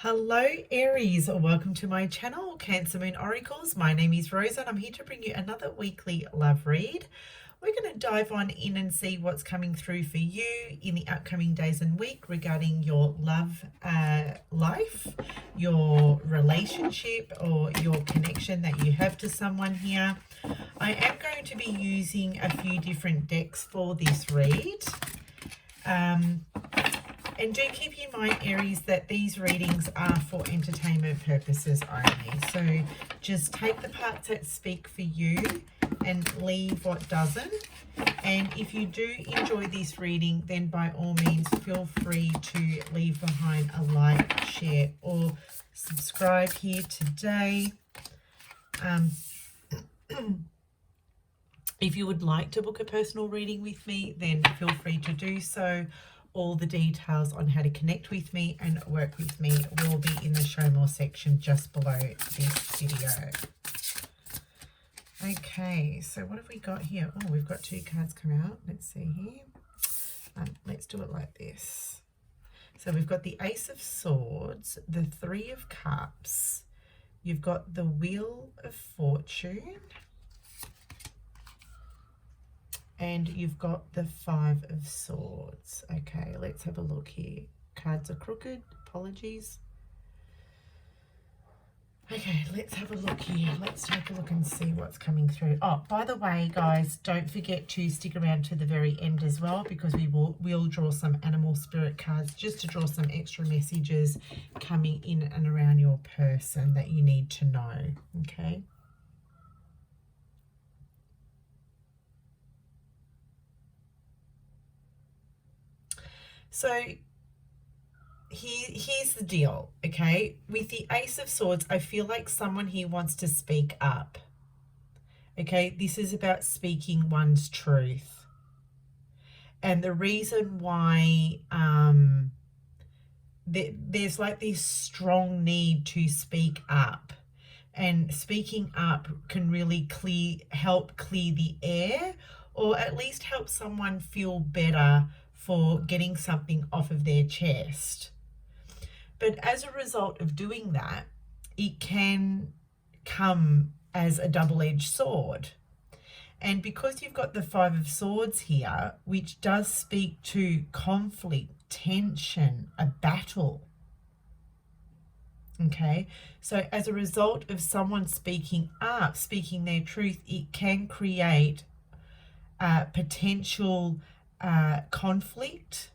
Hello Aries, welcome to my channel, Cancer Moon Oracles. My name is Rosa and I'm here to bring you another weekly love read. We're going to dive on in and see what's coming through for you in the upcoming days and week regarding your love life, your relationship or your connection that you have to someone here. I am going to be using a few different decks for this read. And do keep in mind, Aries, that these readings are for entertainment purposes only. So just take the parts that speak for you and leave what doesn't. And if you do enjoy this reading, then by all means, feel free to leave behind a like, share, or subscribe here today. If you would like to book a personal reading with me, then feel free to do so. All the details on how to connect with me and work with me will be in the show more section just below this video. Okay, so what have we got here? Oh, we've got two cards come out. Let's see here. Let's do it like this. So we've got the Ace of Swords, the Three of Cups. You've got the Wheel of Fortune. And you've got the Five of Swords. Okay, let's have a look here. Cards are crooked. Apologies. Okay, let's have a look here. Let's take a look and see what's coming through. Oh, by the way, guys, don't forget to stick around to the very end as well, because we'll draw some animal spirit cards just to draw some extra messages coming in and around your person that you need to know. Okay. So here's the deal, okay? With the Ace of Swords, I feel like someone here wants to speak up. Okay, this is about speaking one's truth. And the reason why there's like this strong need to speak up. And speaking up can really help clear the air, or at least help someone feel better for getting something off of their chest. But as a result of doing that, it can come as a double-edged sword. And because you've got the Five of Swords here, which does speak to conflict, tension, a battle. Okay, so as a result of someone speaking up, speaking their truth, it can create potential conflict,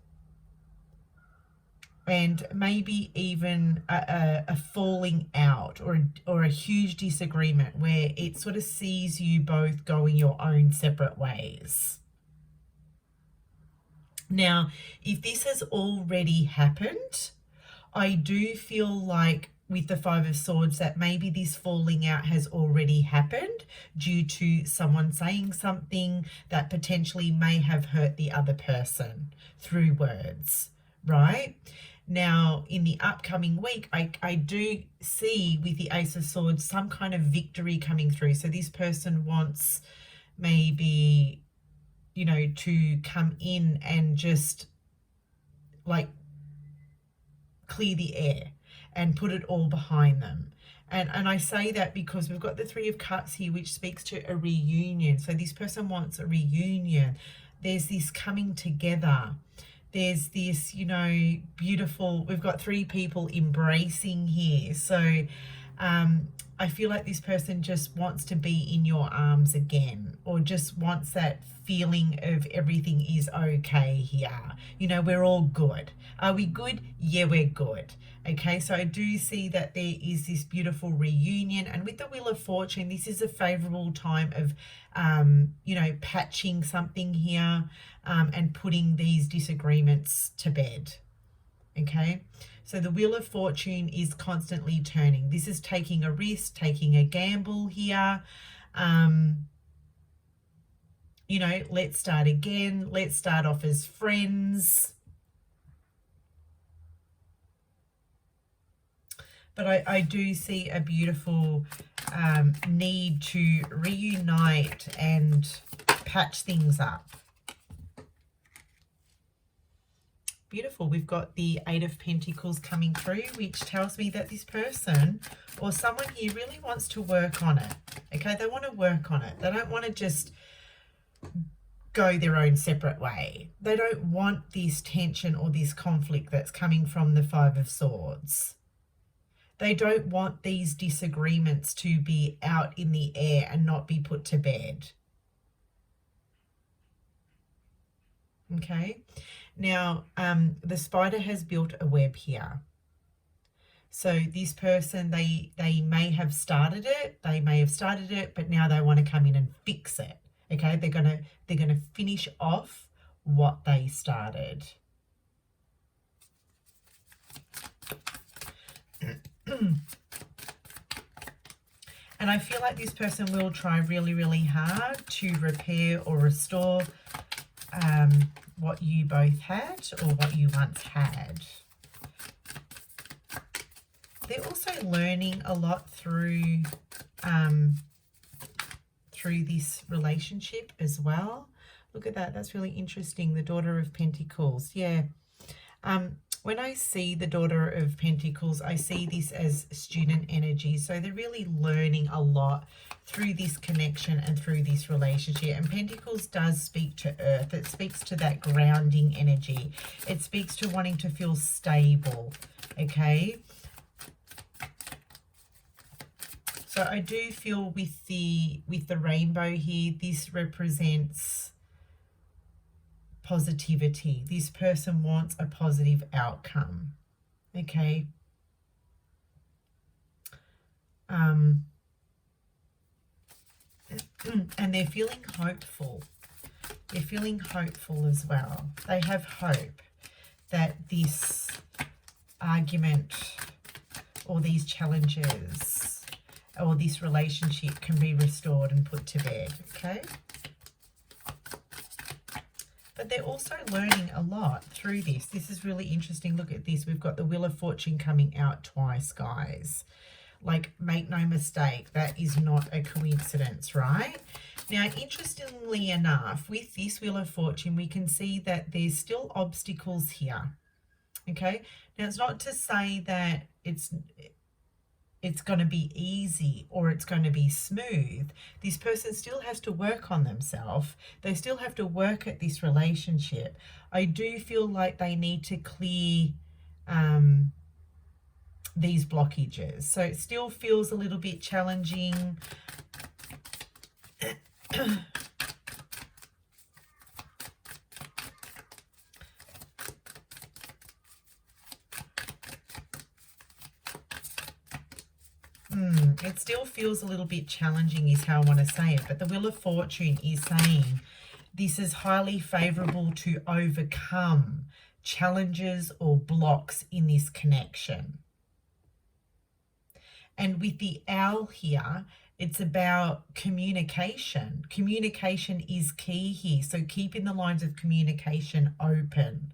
and maybe even a falling out or a huge disagreement where it sort of sees you both going your own separate ways. Now, if this has already happened, I do feel like with the Five of Swords that maybe this falling out has already happened due to someone saying something that potentially may have hurt the other person through words, right? Now, in the upcoming week, I do see with the Ace of Swords some kind of victory coming through. So this person wants maybe, you know, to come in and just like clear the air and put it all behind them. And I say that because we've got the Three of Cups here, which speaks to a reunion. So this person wants a reunion. There's this coming together. There's this, you know, beautiful, we've got three people embracing here. So I feel like this person just wants to be in your arms again, or just wants that feeling of everything is okay here. You know, we're all good. Are we good? Yeah, we're good. Okay, so I do see that there is this beautiful reunion. And with the Wheel of Fortune, this is a favorable time of, you know, patching something here and putting these disagreements to bed. Okay, so the Wheel of Fortune is constantly turning. This is taking a risk, taking a gamble here. You know, let's start again. Let's start off as friends. But I do see a beautiful need to reunite and patch things up. Beautiful. We've got the Eight of Pentacles coming through, which tells me that this person or someone here really wants to work on it. Okay, they want to work on it. They don't want to just go their own separate way. They don't want this tension or this conflict that's coming from the Five of Swords. They don't want these disagreements to be out in the air and not be put to bed. Okay. Now, the spider has built a web here. So this person, they may have started it, but now they want to come in and fix it. Okay, they're gonna finish off what they started. And I feel like this person will try really, really hard to repair or restore what you both had or what you once had. They're also learning a lot through this relationship as well. Look at that. That's really interesting. The Daughter of Pentacles. Yeah. When I see the Daughter of Pentacles, I see this as student energy. So they're really learning a lot through this connection and through this relationship. And Pentacles does speak to earth. It speaks to that grounding energy. It speaks to wanting to feel stable. Okay. So I do feel with the rainbow here, this represents positivity. This person wants a positive outcome. Okay. And they're feeling hopeful. They're feeling hopeful as well. They have hope that this argument or these challenges or this relationship can be restored and put to bed, okay? But they're also learning a lot through this. This is really interesting. Look at this. We've got the Wheel of Fortune coming out twice, guys. Like, make no mistake, that is not a coincidence, right? Now, interestingly enough, with this Wheel of Fortune, we can see that there's still obstacles here, okay? Now, it's not to say that it's going to be easy or it's going to be smooth. This person still has to work on themselves. They still have to work at this relationship. I do feel like they need to clear these blockages. So it still feels a little bit challenging. It still feels a little bit challenging is how I want to say it. But the Wheel of Fortune is saying this is highly favorable to overcome challenges or blocks in this connection. And with the owl here, it's about communication. Communication is key here. So keeping the lines of communication open.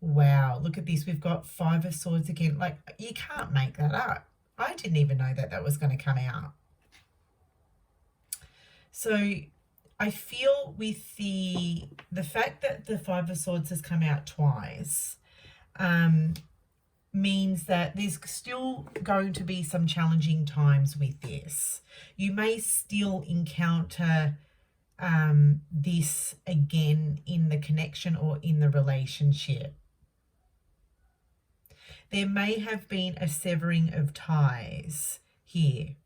Wow, look at this. We've got Five of Swords again. Like, you can't make that up. I didn't even know that that was going to come out. So I feel with the fact that the Five of Swords has come out twice, means that there's still going to be some challenging times with this. You may still encounter this again in the connection or in the relationship. There may have been a severing of ties here.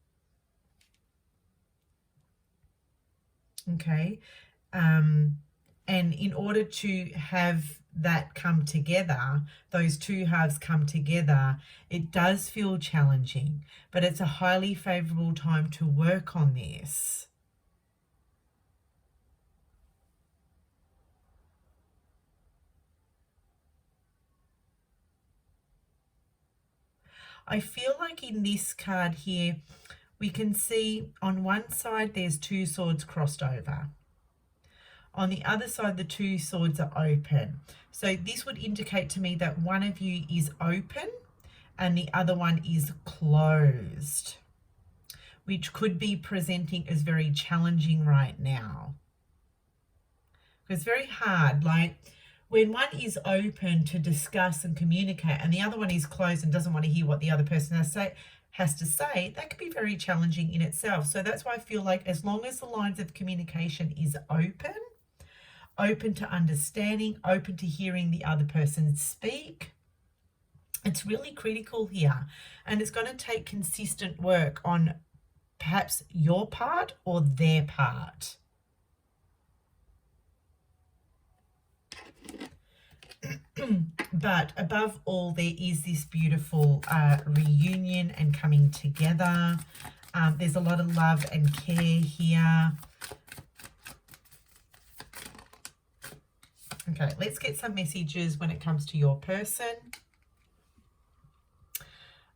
Okay. And in order to have that come together, those two halves come together, it does feel challenging, but it's a highly favorable time to work on this. I feel like in this card here, we can see on one side there's two swords crossed over. On the other side, the two swords are open. So this would indicate to me that one of you is open and the other one is closed, which could be presenting as very challenging right now. It's very hard. Like, when one is open to discuss and communicate and the other one is closed and doesn't want to hear what the other person has to say, that can be very challenging in itself. So that's why I feel like as long as the lines of communication is open to understanding, open to hearing the other person speak, it's really critical here. And it's going to take consistent work on perhaps your part or their part. But above all, there is this beautiful reunion and coming together. There's a lot of love and care here. Okay, let's get some messages when it comes to your person.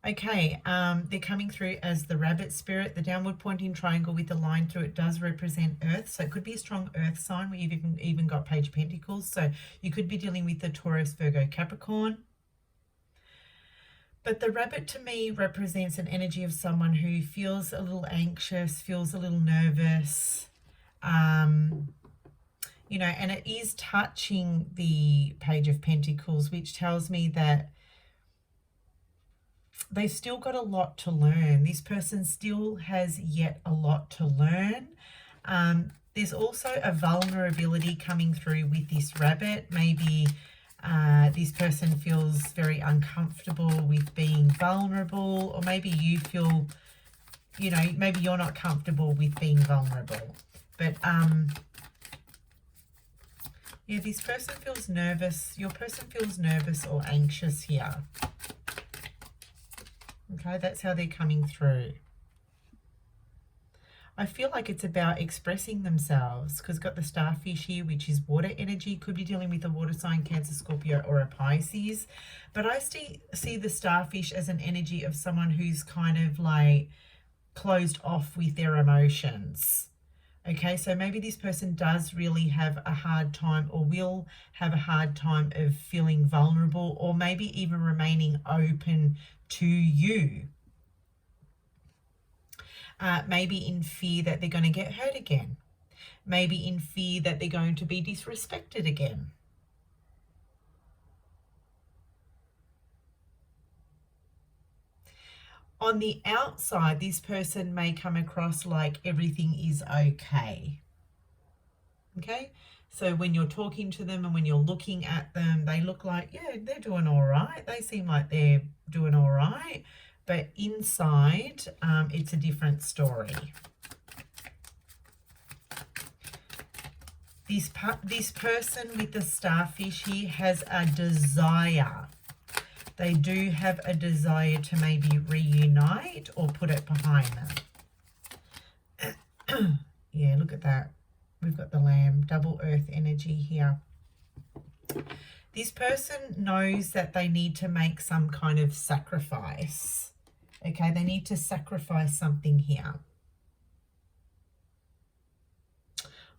Okay, they're coming through as the rabbit spirit. The downward pointing triangle with the line through it does represent earth. So it could be a strong earth sign where you've even got Page of Pentacles. So you could be dealing with the Taurus, Virgo, Capricorn. But the rabbit to me represents an energy of someone who feels a little anxious, feels a little nervous, you know, and it is touching the Page of Pentacles, which tells me that they've still got a lot to learn. This person still has yet a lot to learn. There's also a vulnerability coming through with this rabbit. Maybe this person feels very uncomfortable with being vulnerable, or maybe you feel, you know, maybe you're not comfortable with being vulnerable. But yeah, this person feels nervous. Your person feels nervous or anxious here. Okay, that's how they're coming through. I feel like it's about expressing themselves because got the starfish here, which is water energy. Could be dealing with a water sign, Cancer, Scorpio, or a Pisces. But I see the starfish as an energy of someone who's kind of like closed off with their emotions. Okay, so maybe this person does really have a hard time or will have a hard time of feeling vulnerable or maybe even remaining open to you. Maybe in fear that they're going to get hurt again. Maybe in fear that they're going to be disrespected again. On the outside, this person may come across like everything is okay. Okay? So when you're talking to them and when you're looking at them, they look like, yeah, they're doing all right. They seem like they're doing all right. But inside, it's a different story. This person with the starfish here has a desire. They do have a desire to maybe reunite or put it behind them. Yeah, look at that. We've got the lamb, double earth energy here. This person knows that they need to make some kind of sacrifice. Okay, they need to sacrifice something here.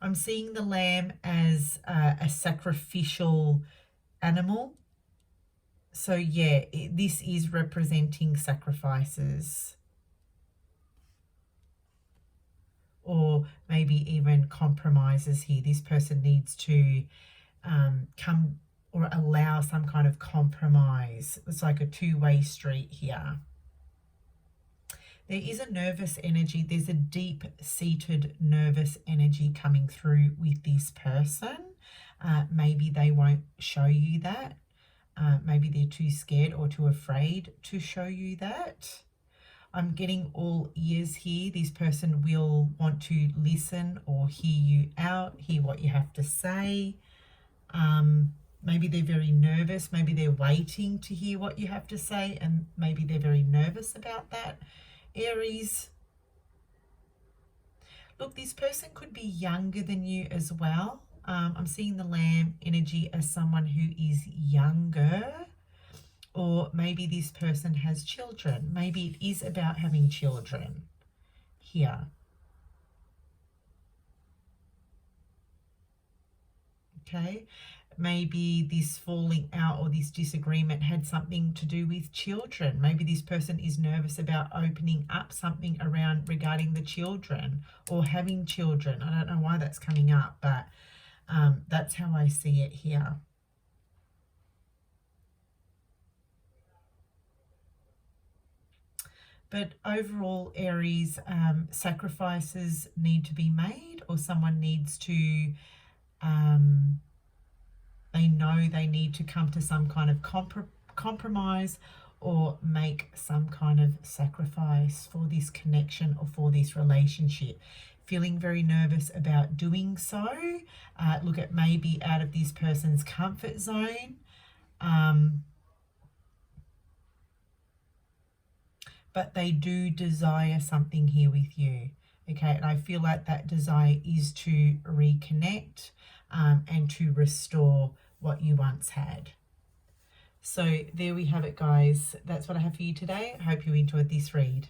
I'm seeing the lamb as a sacrificial animal. So yeah, this is representing sacrifices. Or maybe even compromises here. This person needs to come or allow some kind of compromise. It's like a two-way street here. There is a nervous energy. There's a deep-seated nervous energy coming through with this person. Maybe they won't show you that. Maybe they're too scared or too afraid to show you that. I'm getting all ears here. This person will want to listen or hear you out, hear what you have to say. Maybe they're very nervous. Maybe they're waiting to hear what you have to say, and maybe they're very nervous about that. Aries. Look, this person could be younger than you as well. I'm seeing the lamb energy as someone who is younger. Or maybe this person has children. Maybe it is about having children here. Okay. Maybe this falling out or this disagreement had something to do with children. Maybe this person is nervous about opening up something around regarding the children or having children. I don't know why that's coming up, but that's how I see it here. But overall, Aries, sacrifices need to be made, or someone needs to, they know they need to come to some kind of compromise or make some kind of sacrifice for this connection or for this relationship. Feeling very nervous about doing so. Look at maybe out of this person's comfort zone. But they do desire something here with you. Okay, and I feel like that desire is to reconnect and to restore what you once had. So there we have it, guys. That's what I have for you today. I hope you enjoyed this read.